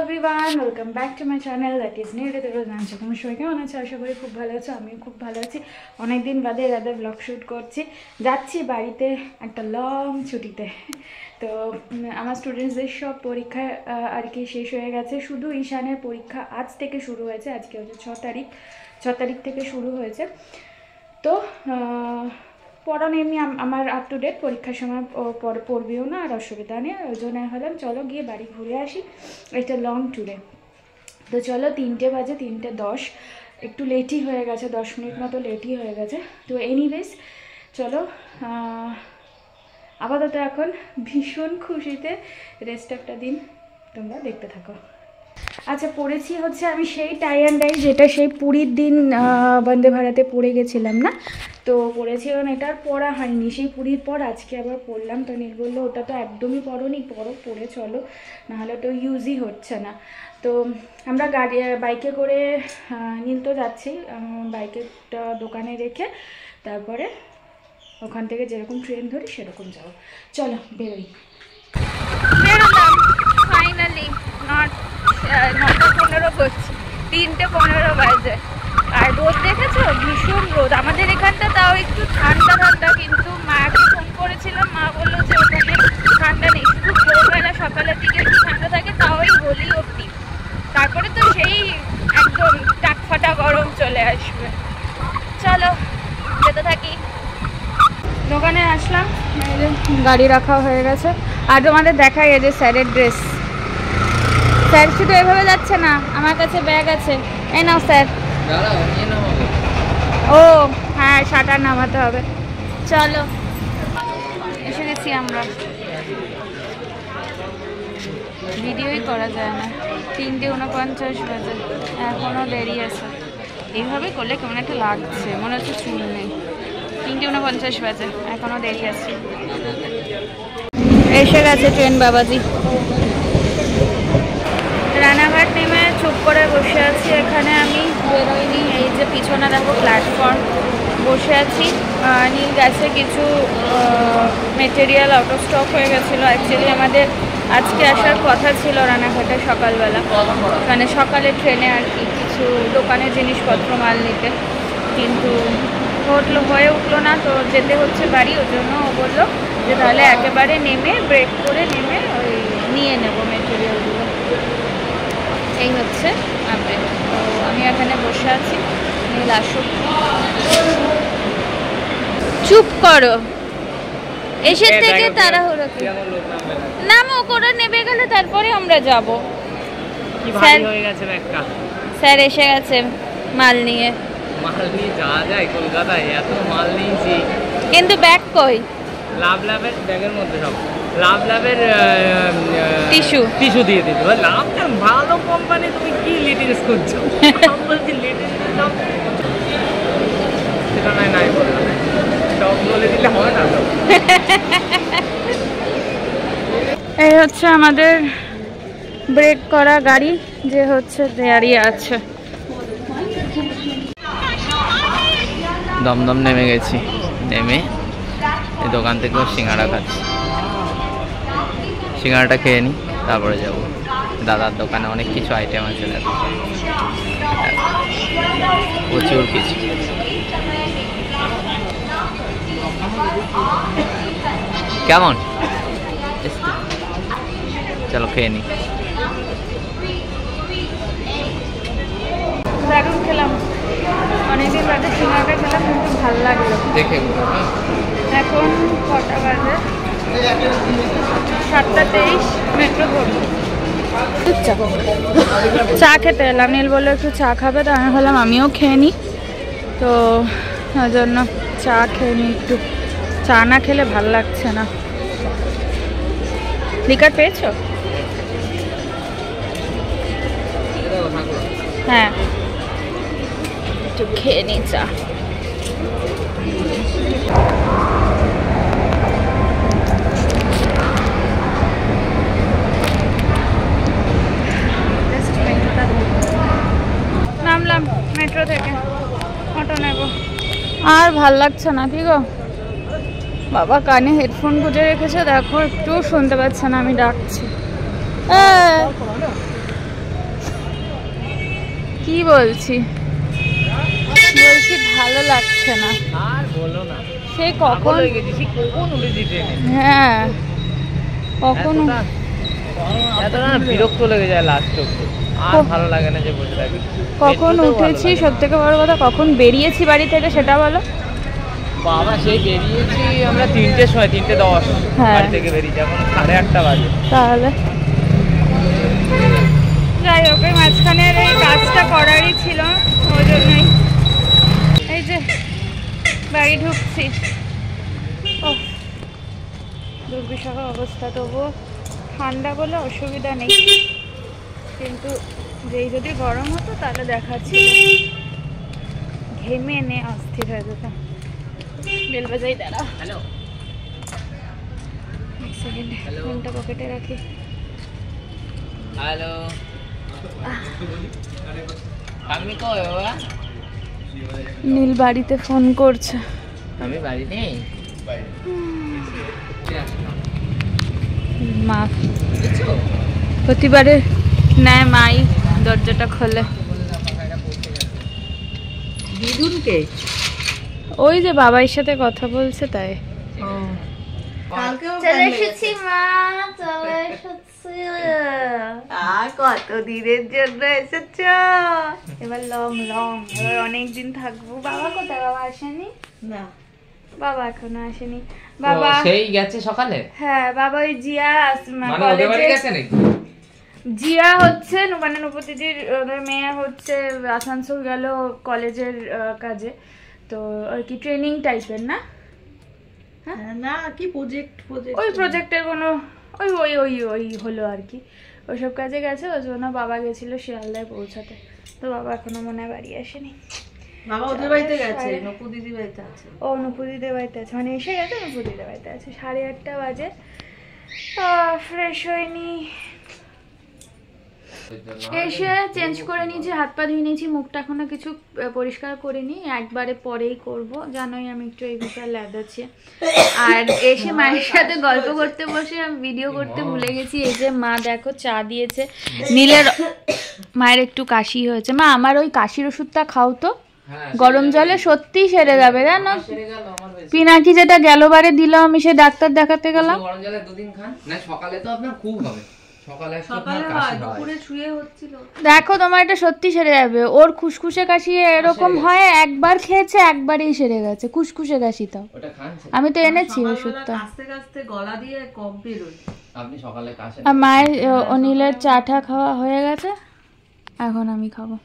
Everyone, welcome back to my channel that is new day. জানছো তোমরা সবাই কেমন আছো? আশা করি খুব ভালো আছো। আমিও খুব ভালো আছি। অনেকদিন বাদে রাতে ব্লগ শ্যুট করছি। যাচ্ছি বাড়িতে একটা লং ছুটিতে। তো আমার স্টুডেন্টসদের সব পরীক্ষা আর কি শেষ হয়ে গেছে। শুধু ঈশানের পরীক্ষা আজ থেকে শুরু হয়েছে। আজকে হচ্ছে 6 তারিখ থেকে শুরু হয়েছে। তো পড়ানো এমনি আমার আপ টু ডেট, পরীক্ষার সময় পড়বেও না, আর অসুবিধা নেই। ওই জন্য হলাম চলো গিয়ে বাড়ি ঘুরে আসি একটা লং ট্যুরে। তো চলো 3টে বাজে, 3:10, একটু লেটই হয়ে গেছে, 10 মিনিট মতো লেটই হয়ে গেছে। তো এনিওয়েজ চলো আপাতত এখন ভীষণ খুশিতে রেস্ট একটা দিন তোমরা দেখতে থাকো। আচ্ছা, পড়েছি হচ্ছে আমি সেই টাই অ্যান্ড ডাই, যেটা সেই পুরীর দিন বন্দে ভারতে পড়ে গেছিলাম না, তো পড়েছি। কারণ এটার পড়া হয়নি, সেই পুরীর পর আজকে আবার পড়লাম। তো নীল বললো ওটা তো একদমই পড়োনি, পড়ে চলো, নাহলে তো ইউজই হচ্ছে না। তো আমরা বাইকে করে নীল তো যাচ্ছি, বাইকেরটা দোকানে রেখে তারপরে ওখান থেকে যেরকম ট্রেন ধরি সেরকম যাবো। চলো বেরোই। ফাইনালি 9:15 করছি, 3:15 বাজে। আর রোদ দেখেছো, ভীষণ রোদ। আমাদের এখানটা তাও একটু ঠান্ডা ঠান্ডা, কিন্তু মাকে ফোন করেছিলাম, মা বললো যে ওখানে ঠান্ডা নেই, শুধু ভোরবেলা সকালের দিকে একটু ঠান্ডা থাকে, তাও ওই হোলি অবধি। তারপরে তো সেই একদম টাকফাটা গরম চলে আসবে। চলো যেতে থাকি। দোকানে আসলাম, গাড়ি রাখা হয়ে গেছে। আর তোমাদের দেখাই এই যে স্যারের ড্রেস। স্যার শুধু এভাবে যাচ্ছে না, আমার কাছে ব্যাগ আছে, এই নাও স্যার। ও হ্যাঁ, শাটার নামাতে হবে। চলো এসে গেছি আমরা। ভিডিওই করা যায় না, 3:49 বাজে, এখনও দেরি আছে। এইভাবে করলে কেমন একটা লাগছে, মনে হচ্ছে চুল নেই। 3:49 বাজে, এখনও দেরি আছে। এসে গেছে ট্রেন বাবাজি। রানাঘাট নেমে চুপ করে বসে আছি এখানে, আমি বেরোইনি। এই যে পিছনে দেখো প্ল্যাটফর্ম, বসে আছি। নীল গেছে, কিছু মেটেরিয়াল আউট অফ স্টক হয়ে গেছিলো। অ্যাকচুয়ালি আমাদের আজকে আসার কথা ছিল রানাঘাটে সকালবেলা, মানে সকালে ট্রেনে আর কি, কিছু দোকানের জিনিসপত্র মাল নিতে, কিন্তু হয়ে উঠলো না। তো যেতে হচ্ছে বাড়ি, ওই জন্য ও বললো যে তাহলে একেবারে নেমে ব্রেক করে নেমে ওই নিয়ে নেবো মেটেরিয়ালগুলো। এই হচ্ছে আপডেট। তো আমি এখানে বসে আছি, নীল আসুক। চুপ করো, এসে থেকে তাড়াহুড়ো নামো করে নেবে গেলে তারপরে আমরা যাব। স্যার এসে গেছে মাল নিয়ে। যাওয়া যায় কলকাতায়, এত মাল নিয়েছি, কিন্তু ব্যাগ কই? লাভের ব্যাগের মধ্যে সব লাভের টিস্যু দিয়ে দিত। লাভ ভালো কোম্পানি, তুমি কি লেটেস্ট করছো? বলছি লেটেস্ট দাও, সেটা নাই বললাম, সব বলে দিলে হয় না। এই হচ্ছে আমাদের ব্রেক করা গাড়ি, যে হচ্ছে দাঁড়িয়ে আছে। দমদম নেমে গেছি, নেমে এই দোকান থেকে সিঙ্গাড়া খাচ্ছি। সিঙ্গাড়াটা খেয়ে নিই, তারপরে যাবো। দাদার দোকানে অনেক কিছু আইটেম আছে, দেখো প্রচুর কিছু। কেমন? চলো খেয়ে নিই। দারুণ খেলাম, অনেকদিন বাদে সিঙ্গাড়াটা খেলাম, কিন্তু ভালো লাগলো দেখে। এখন কটা বাজে? 7:23, মেট্রো ধরবো। চা খেতে এলাম, নীল বললো একটু চা খাবে, তো আমি বললাম আমিও খেয়ে নিই। তো ওই জন্য চা খেয়ে নিই একটু, চা না খেলে ভালো লাগছে না। লিকার পেয়েছো? হ্যাঁ, একটু খেয়ে নিই চা। নামলাম মেট্রো থেকে, অটো নেব। আর ভাল লাগছে না, কি গো বাবা, কানে হেডফোন গুঁজে রেখেছে, দেখো একটু শুনতে পাচ্ছে না আমি ডাকছি। কি বলছি ভালো লাগছে না আর বলো না, সেই কখন হয়ে গেছি, সেই কখন উঠেছি ট্রেনে। হ্যাঁ কখন এত না বিরক্ত লেগে যায় লাস্ট অব্দি, আর ভালো লাগে না যে বসে থাকি। কখন মেট্রোতেও ভালো উঠেছি লাগে না। সব থেকে বড় কথা কখন বেরিয়েছি বাড়ি থেকে সেটা বলো। বাবা সেই বেরিয়েছি আমরা 3টের সময়, 3:10 হ্যাঁ। বাড়ি থেকে বেরিয়েছি, এখন 8:30 বাজে। তাহলে যাই হোক এই মাঝখানের এই কাজটা করারই ছিল, ওই জন্যই এই যে বাড়ি ঢুকছি। ও দুর্বিষহ অবস্থা, তবুও ঠান্ডা বলে অসুবিধা নেই, কিন্তু যেই যদি গরম হতো তাহলে দেখাচ্ছি ঘেমে নে অস্থির হয়ে যেতাম। বেল বাজাই দাঁড়া, হ্যালো এক সেকেন্ডে Hello. ফোনটা পকেটে রাখি। হ্যালো, আমি কই বাবা? নীল বাড়িতে ফোন করছে। আমি বাড়ি নেই। মা প্রতিবারে নেয় মাই দরজাটা খোলে। দিদুনকে ওই যে বাবার সাথে কথা বলছে তাই। চলে এসেছি মা, চলে এসেছি। আর কত দিনের জন্য এসেছ? এবার লং লং, এবার অনেক দিন থাকবো। বাবা কোথায়? বাবা আসেনি না, বাবা এখনো আসেনি। বাবা সেই গেছে সকালে, হ্যাঁ বাবা ওই জিয়া মানে ওদের বাড়ি গেছে নাকি? জিয়া হচ্ছে মানে নুপতিদির ওদের মেয়ে হচ্ছে আসানসোল গেল কলেজের কাজে, তো আর কি ট্রেনিং টাইপের না, না কি প্রজেক্ট ওই প্রজেক্টের কোনো ওই ওই ওই ওই হলো আর কি, ওইসব কাজে গেছে। ওই জন্য বাবা গেছিল শিয়ালদায় পৌঁছাতে, তো বাবা এখনো মনে হয় বাড়ি আসেনি। বাবা ওদের বাড়িতে গেছে, নকু দিদি বাড়িতে আছে। ও নুপুদিদের বাড়িতে আছে, মানে এসে গেছে নুপুদিদের বাড়িতে আছে। 8:30 বাজে, ফ্রেশ হয়নি, এসে চেঞ্জ করে নিয়েছি, হাত পা ধুয়ে নিয়েছি, মুখটা এখনো কিছু পরিষ্কার করিনি, একবারে পরেই করব। জানোই আমি একটু এই বিষয়ে ল্যাদ আছি। আর এসে মায়ের সাথে গল্প করতে বসে আমি ভিডিও করতে ভুলে গেছি। এই যে মা দেখো চা দিয়েছে, নীলের মায়ের একটু কাশি হয়েছে। মা আমার ওই কাশির ওষুধটা খাও তো, গরম জলে সত্যি সেরে যাবে। জানো পিনাকি যেটা গেলবারে দিলাম আমি, সে ডাক্তার দেখাতে গেলাম। গরম জলে 2 দিন খান না, সকালে তো আপনার খুব হবে, সকালে দুপুরে শুয়ে হচ্ছিল। দেখো তোমার এটা সত্যি সেরে যাবে। ওর খুসখুসে কাশি এরকম হয়, একবার খেয়েছে একবারেই সেরে গেছে খুসখুসে কাশিটাও। ওটা খান, আমি তো এনেছি ওষুধটা। আস্তে আস্তে গলা দিয়ে কফ বেরোয়। আপনি সকালে কাশে। আর মায়ের অনিলের চাটা খাওয়া হয়ে গেছে, এখন আমি খাবো।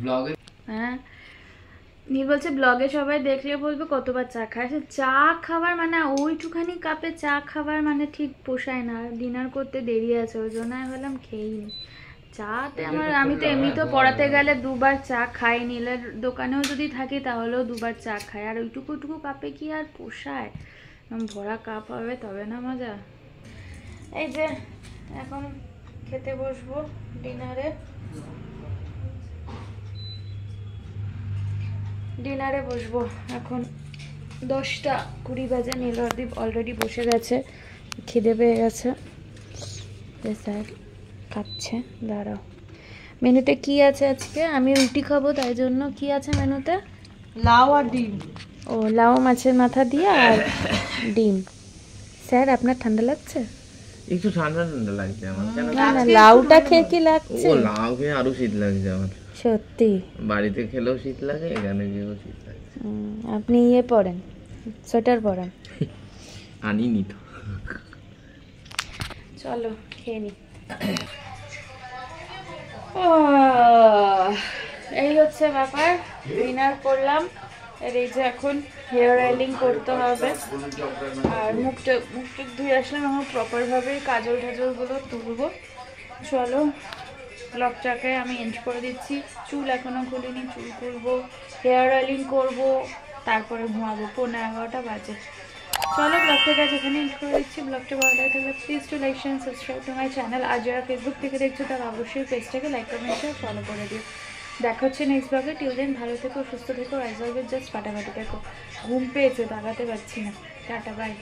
ব্লগে হ্যাঁ নীল বলছে ব্লগে সবাই দেখলে বলবে কতবার চা খায়। সে চা খাবার মানে ওইটুখানি কাপে চা খাবার মানে ঠিক পোষায় না। ডিনার করতে দেরি আছে, ওই জন্য আমি ভাবলাম খেয়েই নি চাতে। আমি তো এমনি তো পড়াতে গেলে 2বার চা খাই, নীলের দোকানেও যদি থাকি তাহলেও 2বার চা খাই। আর ওইটুকু কাপে কি আর পোষায়? ভরা কাপ হবে তবে না মজা। এই যে এখন খেতে বসবো ডিনারে বসবো। এখন 10:20 বাজে। নীলদীপ অলরেডি বসে গেছে, খিদে পেয়ে গেছে, স্যার খাচ্ছে। দাঁড়াও, মেনুতে কি আছে আজকে? আমি রুটি খাবো, তাই জন্য কি আছে মেনুতে? লাউ আর ডিম। ও লাউ মাছের মাথা দিয়ে আর ডিম। স্যার আপনার ঠান্ডা লাগছে? একটু ঠান্ডা ঠান্ডা লাগছে আমার। কেন? না না, লাউটা খেয়ে কি লাগছে? ও লাউ খেয়ে আরো শীত লাগছে আমার। সত্যি? বাড়িতে খেলেও শীত লাগে, এখানে গিয়েও শীত লাগে। আপনি ইয়ে পরেন, সোয়েটার পরেন। আনিনি তো। চলো খেয়ে নি। এই হচ্ছে ব্যাপার। ডিনার করলাম, আর এই যে এখন হেয়ার অয়েলিং করতে হবে। আর মুখটা ধুয়ে আসলাম, এখন প্রপারভাবে কাজল টাজলগুলো তুলবো। চলো ব্লগটাকে আমি এন্ড করে দিচ্ছি। চুল এখনো খুলিনি, চুল খুলবো, হেয়ার অয়েলিং করবো, তারপরে ঘুমাবো। 11:15 বাজে। চলো ব্লগটাকে যেখানে এন্ড করে দিচ্ছি। ব্লগটা ভালো লাগে থাকলে please to like share subscribe to my channel. আর যারা ফেসবুক থেকে দেখছো তারা অবশ্যই পেজটাকে লাইক কমেন্ট শেয়ার ফলো করে দিও। দেখা হচ্ছে নেক্সট ব্লগে। টিল দেন ভালো থেকো, সুস্থ থেকো, অ্যাজ অলওয়েজ জাস্ট ফাটাফাটি থেকো। ঘুম পেয়েছে, দাঁড়াতে পারছি না। Tata, by.